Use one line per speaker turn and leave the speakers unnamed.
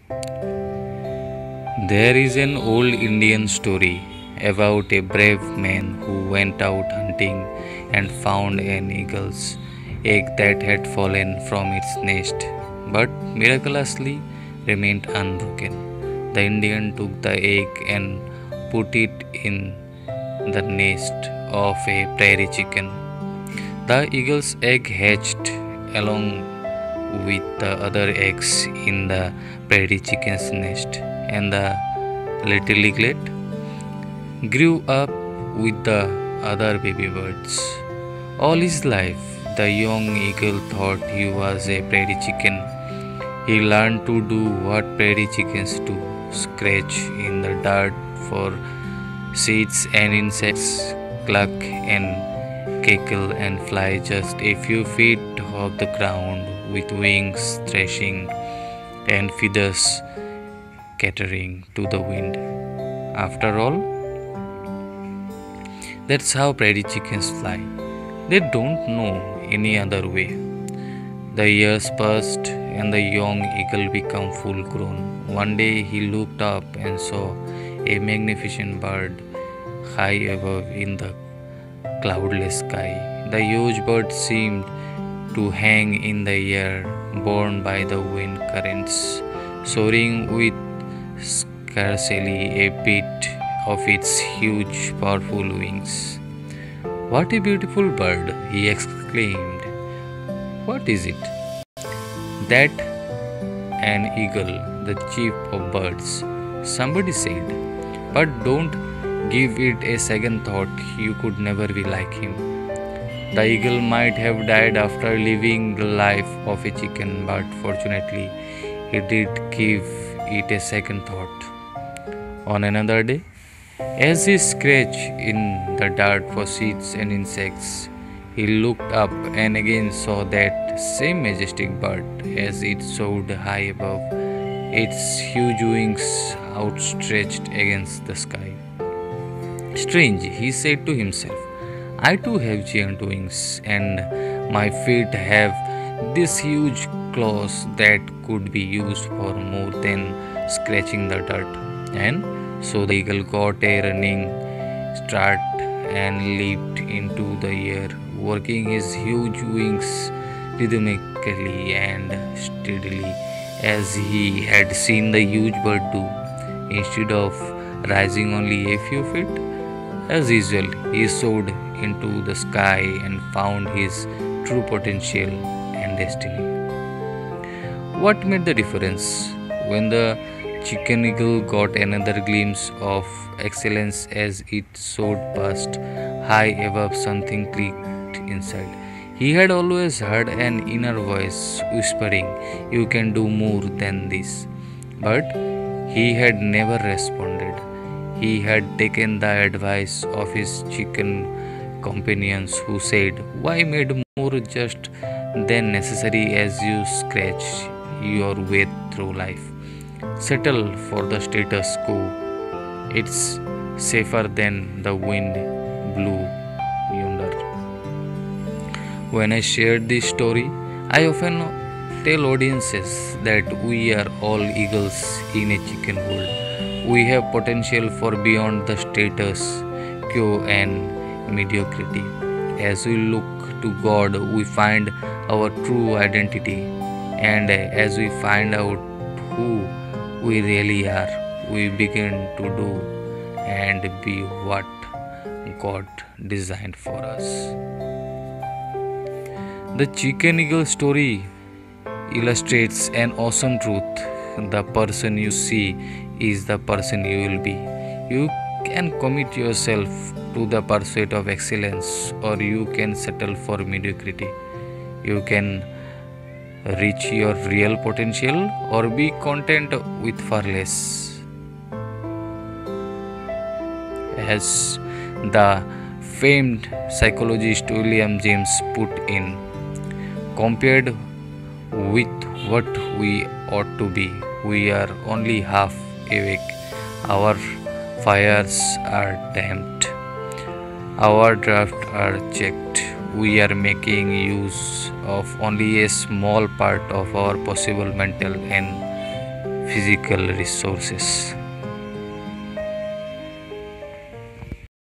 There is an old Indian story about a brave man who went out hunting and found an eagle's egg that had fallen from its nest but miraculously remained unbroken. The Indian took the egg and put it in the nest of a prairie chicken. The eagle's egg hatched along with the other eggs in the prairie chicken's nest, and the little eaglet grew up with the other baby birds. All his life, the young eagle thought he was a prairie chicken. He learned to do what prairie chickens do, scratch in the dirt for seeds and insects, cluck and cackle and fly just a few feet off the ground with wings thrashing and feathers scattering to the wind. After all, that's how prairie chickens fly. They don't know any other way. The years passed and the young eagle became full grown. One day he looked up and saw a magnificent bird high above in the cloudless sky. The huge bird seemed to hang in the air, borne by the wind currents, soaring with scarcely a bit of its huge, powerful wings. What a beautiful bird! He exclaimed. What is it? That an eagle, the chief of birds, somebody said. But don't give it a second thought, you could never be like him. The eagle might have died after living the life of a chicken, but fortunately, he did give it a second thought. On another day, as he scratched in the dirt for seeds and insects, he looked up and again saw that same majestic bird as it soared high above, its huge wings outstretched against the sky. Strange, he said to himself. I too have giant wings, and my feet have these huge claws that could be used for more than scratching the dirt. And so the eagle got a running start and leaped into the air, working his huge wings rhythmically and steadily as he had seen the huge bird do. Instead of rising only a few feet, as usual, he soared into the sky and found his true potential and destiny. What made the difference? When the chicken eagle got another glimpse of excellence as it soared past high above, something clicked inside. He had always heard an inner voice whispering, "You can do more than this." But he had never responded. He had taken the advice of his chicken companions who said, Why made more just than necessary as you scratch your way through life? Settle for the status quo. It's safer than the wind blew yonder. When I shared this story, I often tell audiences that we are all eagles in a chicken world. We have potential for beyond the status quo and mediocrity. As we look to God, we find our true identity, and as we find out who we really are, we begin to do and be what God designed for us. The chicken eagle story illustrates an awesome truth. The person you see is the person you will be. You can commit yourself to the pursuit of excellence, or you can settle for mediocrity. You can reach your real potential or be content with far less. As the famed psychologist William James put in, compared with what we ought to be, we are only half awake. Our fires are damped. Our drafts are checked. We are making use of only a small part of our possible mental and physical resources.